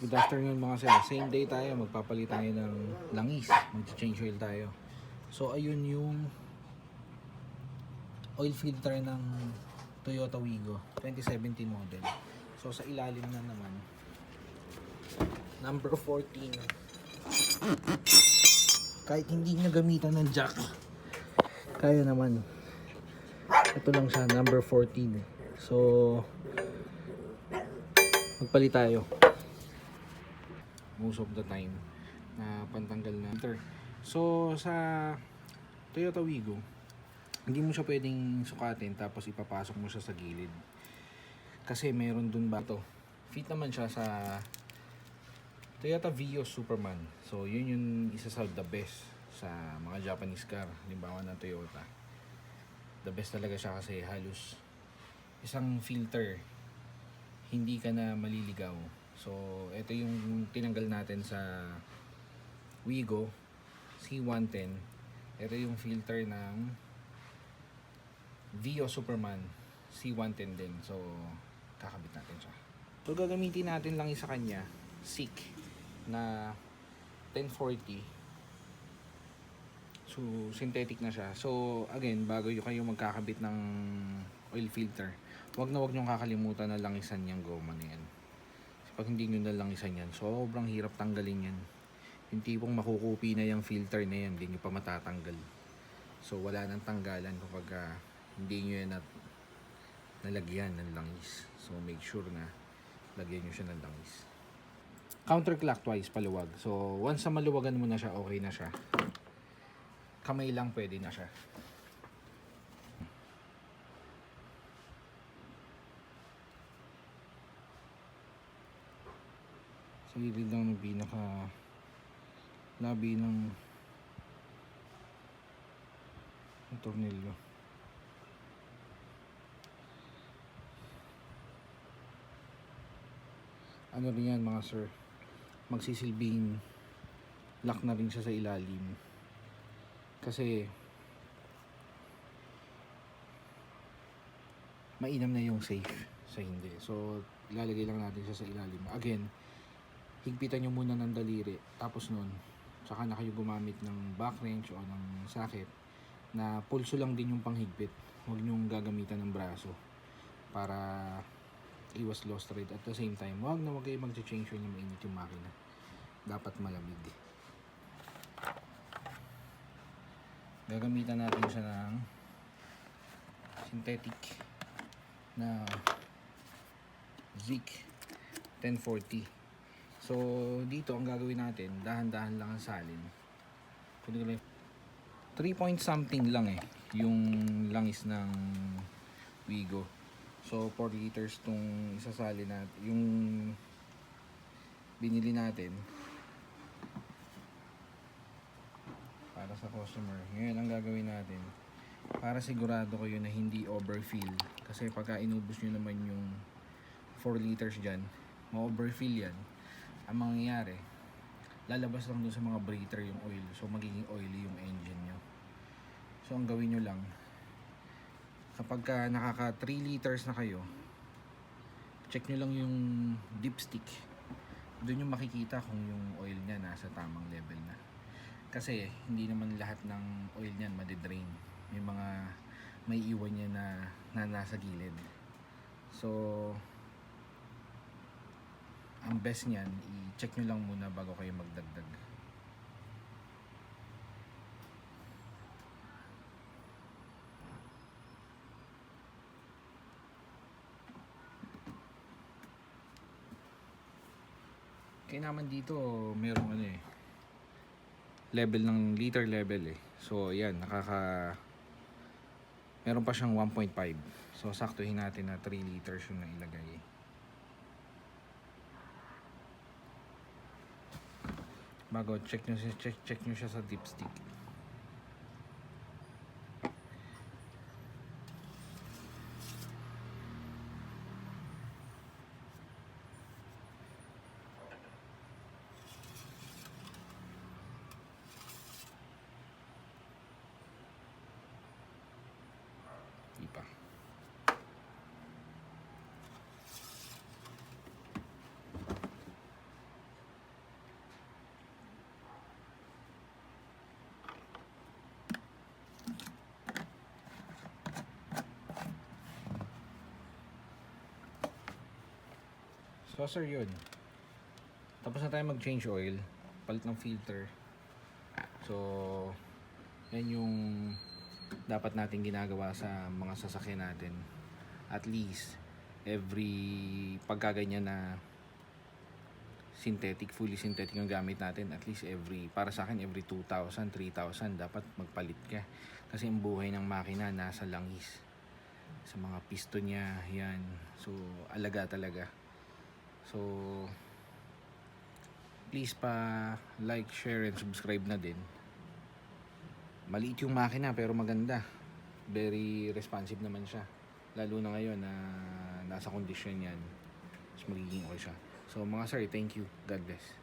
Good afternoon mga sir. Same day tayo, magpapalit tayo ng langis. Mag-change oil tayo. So ayun yung oil filter ng Toyota Wigo 2017 model. So sa ilalim na naman, number 14. Kahit hindi nyo gamitan ng jack, kaya naman. Ito lang siya, number 14. So magpalit tayo most of the time na pantanggal na filter. So sa Toyota Wigo, hindi mo siya pwedeng sukatin tapos ipapasok mo siya sa gilid, kasi meron dun ba to, fit naman siya sa Toyota Vios Superman. So yun yung isa sa the best sa mga Japanese car, halimbawa ng Toyota. The best talaga siya kasi halos isang filter, hindi ka na maliligaw. So ito yung tinanggal natin sa Wigo C110. Ito yung filter ng Vios Superman C110 din. So kakabit natin siya. So gagamitin natin lang isa kanya, SICK na 1040. So synthetic na siya. So again, bago kayo magkakabit ng oil filter, wag nyo kakalimutan na langisan yung goma na yan. Pag hindi nyo na langisan yan, sobrang hirap tanggalin yan. Yung tipong makukupi na yung filter na yan, hindi nyo pa matatanggal. So wala nang tanggalan kapag hindi nyo yan nalagyan ng langis. So make sure na lagyan nyo siya ng langis. Counterclockwise paluwag. So once na maluwagan mo na siya, okay na siya. Kamay lang pwede na siya. Sa gilid lang ng pinaka labi ng tornilyo. Ano rin yan mga sir, magsisilbing lock na rin siya sa ilalim, kasi mainam na yung safe sa hindi. So ilalagay lang natin siya sa ilalim. Again, higpitan nyo muna ng daliri, tapos nun saka na kayo gumamit ng back wrench o ng sakit na pulso lang din yung panghigpit. Huwag nyong gagamitan ng braso para iwas lost thread. At the same time, huwag kayo mag-change oil na mainit yung makina. Dapat malamig. Gagamitan natin siya ng synthetic na ZICK 1040. So dito ang gagawin natin, dahan-dahan lang ang salin. 3 point something lang yung langis ng Wigo. So 4 liters tong isasalin natin, yung binili natin para sa customer. Ngayon ang gagawin natin, para sigurado kayo na hindi overfill, kasi pagka inubos nyo naman yung 4 liters dyan, ma-overfill yan. Ang mangyayari, lalabas lang dun sa mga breather yung oil. So magiging oily yung engine nyo. So ang gawin nyo lang, kapag nakaka 3 liters na kayo, check nyo lang yung dipstick. Doon yung makikita kung yung oil nya nasa tamang level na. Kasi hindi naman lahat ng oil nyan madidrain. May iwan niya na nasa gilid. So ang best niyan, i-check nyo lang muna bago kayo magdagdag. Kaya naman dito merong level ng liter level So yan, meron pa siyang 1.5. So saktuhin natin na 3 liters yung nailagay. Bago check nyo siya sa dipstick. Ipa. So sir, yun. Tapos na tayo mag-change oil, palit ng filter. So, yan yung dapat natin ginagawa sa mga sasakyan natin. At least, every pagkaganyan na synthetic, fully synthetic yung gamit natin, at least para sa akin, every 2,000, 3,000, dapat magpalit ka. Kasi ang buhay ng makina nasa langis. Sa mga piston niya, yan. So, alaga talaga. So, please pa like, share, and subscribe na din. Maliit yung makina pero maganda. Very responsive naman siya. Lalo na ngayon na nasa kondisyon yan. Mas magiging okay siya. So mga sir, thank you. God bless.